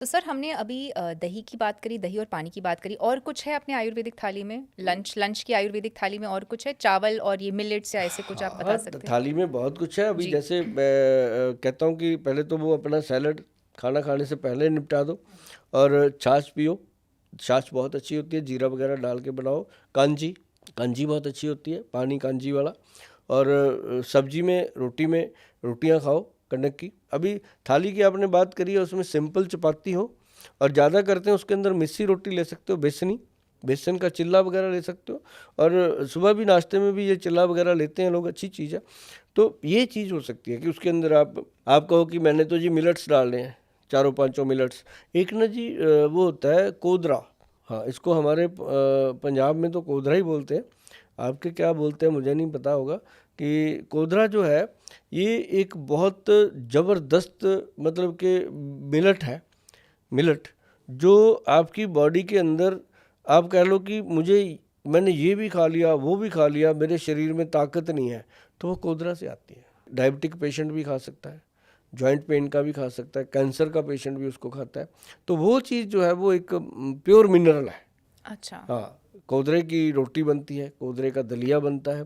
तो सर हमने अभी दही की बात करी, दही और पानी की बात करी, और कुछ है अपने आयुर्वेदिक थाली में? लंच की आयुर्वेदिक थाली में और कुछ है? चावल और ये मिलेट्स या ऐसे कुछ आप हाँ, बता सकते हैं? थाली में बहुत कुछ है। अभी जी। जैसे मैं कहता हूँ कि पहले तो वो अपना सैलड खाना खाने से पहले निपटा दो, और छाछ पियो। छाछ बहुत अच्छी होती है, जीरा वगैरह डाल के बनाओ। कांजी, कांजी बहुत अच्छी होती है, पानी कांजी वाला। और सब्जी में, रोटी में रोटियां खाओ कनक की। अभी थाली की आपने बात करी है, उसमें सिंपल चपाती हो, और ज़्यादा करते हैं उसके अंदर मिस्सी रोटी ले सकते हो, बेसनी, बेसन का चिल्ला वगैरह ले सकते हो। और सुबह भी नाश्ते में भी ये चिल्ला वगैरह लेते हैं लोग, अच्छी चीज़ है। तो ये चीज़ हो सकती है कि उसके अंदर आप कहो कि मैंने तो जी मिलट्स डालने हैं, चारों पांचों मिलट्स। एक ना जी वो होता है कोदरा। हाँ, इसको हमारे पंजाब में तो कोदरा ही बोलते हैं। आपके क्या बोलते हैं मुझे नहीं पता होगा। कि कोदरा जो है, ये एक बहुत ज़बरदस्त, मतलब कि मिलट है। मिलट जो आपकी बॉडी के अंदर, आप कह लो कि मैंने ये भी खा लिया, वो भी खा लिया, मेरे शरीर में ताकत नहीं है, तो वो कोदरा से आती है। डायबिटिक पेशेंट भी खा सकता है, जॉइंट पेन का भी खा सकता है, कैंसर का पेशेंट भी उसको खाता है। तो वो चीज़ जो है वो एक प्योर मिनरल है। अच्छा। हाँ, कोदरे की रोटी बनती है, कोदरे का दलिया बनता है,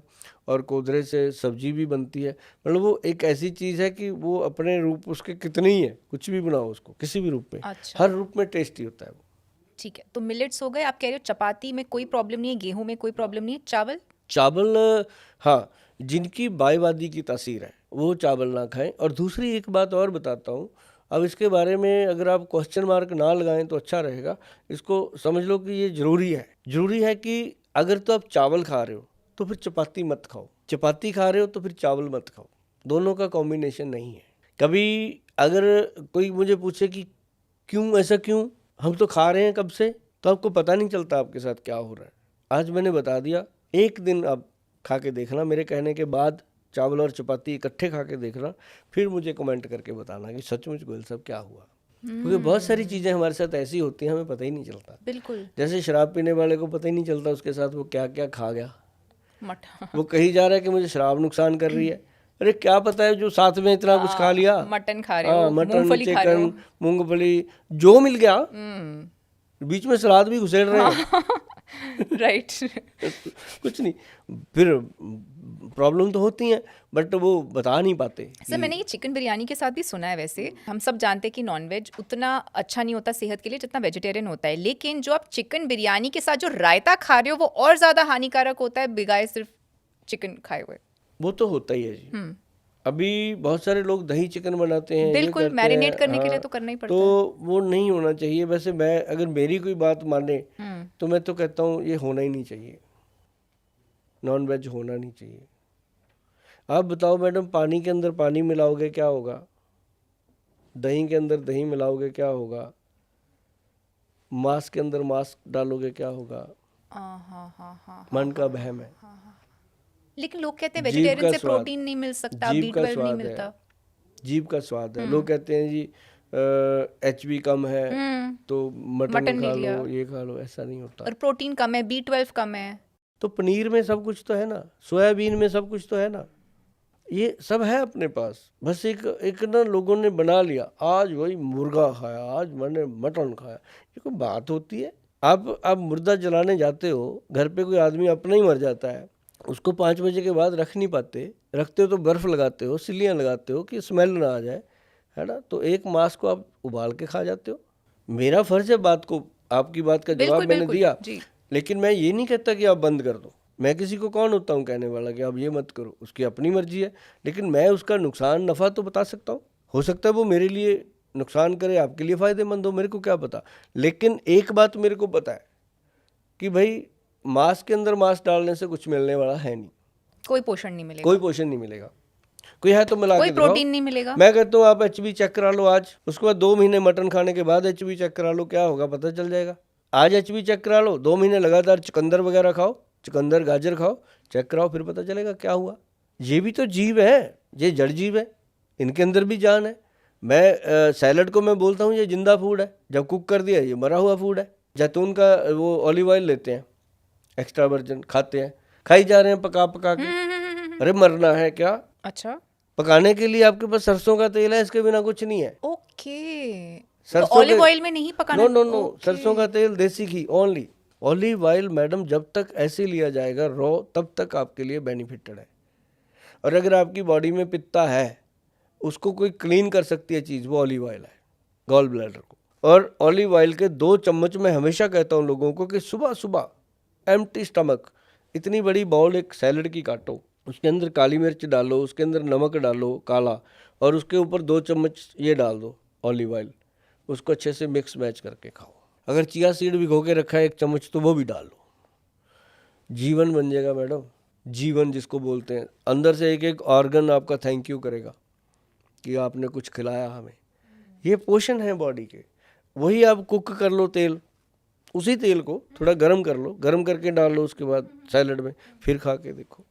और कोदरे से सब्जी भी बनती है। मतलब वो एक ऐसी चीज़ है कि वो अपने रूप उसके कितने ही है, कुछ भी बनाओ उसको किसी भी रूप में, अच्छा, हर रूप में टेस्टी होता है वो। ठीक है। तो मिलेट्स हो गए। आप कह रहे हो चपाती में कोई प्रॉब्लम नहीं है, गेहूं में कोई प्रॉब्लम नहीं है, चावल? चावल, हाँ, जिनकी बाईवादी की तासीर है वो चावल ना खाएं। और दूसरी एक बात और बताता हूँ, अब इसके बारे में अगर आप क्वेश्चन मार्क ना लगाएं तो अच्छा रहेगा। इसको समझ लो कि ये ज़रूरी है कि अगर तो आप चावल खा रहे हो तो फिर चपाती मत खाओ, चपाती खा रहे हो तो फिर चावल मत खाओ। दोनों का कॉम्बिनेशन नहीं है। कभी अगर कोई मुझे पूछे कि क्यों, ऐसा क्यों, हम तो खा रहे हैं कब से, तो आपको पता नहीं चलता आपके साथ क्या हो रहा है। आज मैंने बता दिया, एक दिन आप खा के देखना मेरे कहने के बाद, चावल और चपाती इकट्ठे खा के देखना, फिर मुझे कमेंट करके बताना कि सचमुच गोयल साहब क्या हुआ। क्योंकि बहुत सारी हम्म। चीज़ें हमारे साथ ऐसी होती हैं, हमें पता ही नहीं चलता। बिल्कुल। जैसे शराब पीने वाले को पता ही नहीं चलता उसके साथ वो क्या क्या खा गया। मठा। वो कही जा रहा है कि मुझे शराब नुकसान कर रही है, अरे क्या पता है जो साथ में इतना कुछ खा लिया। मटन खा रहे हाँ, हो, मटन, मूंगफली खा रहे हो। चिकन, मूंगफली, जो मिल गया। हम्म। बीच में सलाद भी घुसेड़ रहे हैं। हाँ। राइट। कुछ नहीं, फिर प्रॉब्लम तो होती हैं, बट वो बता नहीं पाते सर कि। मैंने ये चिकन बिरयानी के साथ भी सुना है। वैसे हम सब जानते हैं कि नॉनवेज उतना अच्छा नहीं होता सेहत के लिए जितना वेजिटेरियन होता है, लेकिन जो आप चिकन बिरयानी के साथ जो रायता खा रहे हो वो और ज़्यादा हानिकारक होता है बिगाए सिर्फ चिकन खाए हुए। वो तो होता ही है जी। हम्म। अभी बहुत सारे लोग दही चिकन बनाते हैं, ये बिल्कुल, करते हैं। मैरिनेट करने के लिए हाँ, तो करना ही तो पड़ता है। वो नहीं होना चाहिए। वैसे मैं, अगर मेरी कोई बात माने, हम्म। तो मैं तो कहता हूँ ये होना ही नहीं चाहिए, नॉन वेज होना नहीं चाहिए। आप बताओ मैडम, पानी के अंदर पानी मिलाओगे क्या होगा, दही के अंदर दही मिलाओगे क्या होगा, मांस के अंदर मांस डालोगे क्या होगा। हाँ हाँ हाँ हाँ हाँ मन का हाँ बहम है। हाँ हाँ। लेकिन लोग कहते हैं जीभ वेजिटेरियन का से स्वाद, प्रोटीन नहीं मिल सकता, जीभ बी का 12 नहीं स्वाद है, मिलता। जीभ का स्वाद है। हम्म। लोग कहते हैं जी HB कम है हम्म। तो मटन मटन ले खा लो, लिया। ये खा लो, ऐसा नहीं होता। और प्रोटीन कम है, B12 कम है। तो पनीर में सब कुछ तो है ना, सोयाबीन में सब कुछ तो है ना, ये सब है अपने पास। बस एक एक ना लोगों ने बना लिया, आज वही मुर्गा खाया, आज मैंने मटन खाया। ये कोई बात होती है? आप मुर्दा जलाने जाते हो, घर पे कोई आदमी अपना ही मर जाता है, उसको 5 बजे के बाद रख नहीं पाते, रखते हो तो बर्फ़ लगाते हो, सिल्लियाँ लगाते हो कि स्मेल ना आ जाए, है ना। तो एक मांस को आप उबाल के खा जाते हो। मेरा फ़र्ज़ है बात को, आपकी बात का जवाब बिल्कुल मैंने बिल्कुल दिया, जी। लेकिन मैं ये नहीं कहता कि आप बंद कर दो। मैं किसी को कौन होता हूँ कहने वाला कि आप ये मत करो, उसकी अपनी मर्जी है। लेकिन मैं उसका नुकसान नफ़ा तो बता सकता हूँ। हो सकता है वो मेरे लिए नुकसान करे, आपके लिए फ़ायदेमंद हो, मेरे को क्या पता। लेकिन एक बात मेरे को पता है कि भाई, मांस के अंदर मांस डालने से कुछ मिलने वाला है नहीं, कोई पोषण नहीं कोई मिलेगा। पोषण नहीं मिलेगा। कोई है तो मिला कोई के दिखाओ। प्रोटीन नहीं मिलेगा। मैं कहता हूँ आप HB चेक करा लो आज, उसके बाद 2 महीने मटन खाने के बाद HB चेक करा लो, क्या होगा पता चल जाएगा। आज HB चेक करा लो, 2 महीने लगातार चुकंदर वगैरह खाओ, चुकंदर गाजर खाओ, चेक कराओ, फिर पता चलेगा क्या हुआ। ये भी तो जीव है, ये जड़ जीव है, इनके अंदर भी जान है। मैं सैलड को मैं बोलता हूँ ये जिंदा फूड है, जब कुक कर दिया ये मरा हुआ फूड है। जैतून का वो ऑलिव ऑयल लेते हैं, एक्स्ट्रा वर्जिन, खाते हैं, खाई जा रहे हैं पका पका के। अरे मरना है क्या? अच्छा। पकाने के लिए आपके पास सरसों का तेल है, इसके बिना कुछ नहीं है। ओके। तो ऑलिव ऑयल में नहीं पकाना? नो नो नो, सरसों का तेल, देसी घी ओनली। ऑलिव ऑयल मैडम जब तक ऐसे लिया जाएगा रॉ, तब तक आपके लिए बेनिफिटेड है। और अगर आपकी बॉडी में पित्ता है, उसको कोई क्लीन कर सकती है चीज़, वो ऑलिव ऑयल है, गॉल ब्लैडर को। और ऑलिव ऑयल के 2 चम्मच मैं हमेशा कहता हूँ लोगों को कि सुबह सुबह एम्प्टी स्टमक इतनी बड़ी बाउल एक सैलड की काटो, उसके अंदर काली मिर्च डालो, उसके अंदर नमक डालो काला, और उसके ऊपर 2 चम्मच ये डाल दो ऑलिव ऑयल, उसको अच्छे से मिक्स मैच करके खाओ। अगर चिया सीड भिगो के रखा है 1 चम्मच, तो वो भी डाल लो, जीवन बन जाएगा मैडम। जीवन जिसको बोलते हैं, अंदर से एक एक ऑर्गन आपका थैंक यू करेगा कि आपने कुछ खिलाया हमें। ये पोषण है बॉडी के। वही आप कुक कर लो तेल, उसी तेल को थोड़ा गर्म कर लो, गर्म करके डाल लो उसके बाद सैलड में, फिर खा के देखो।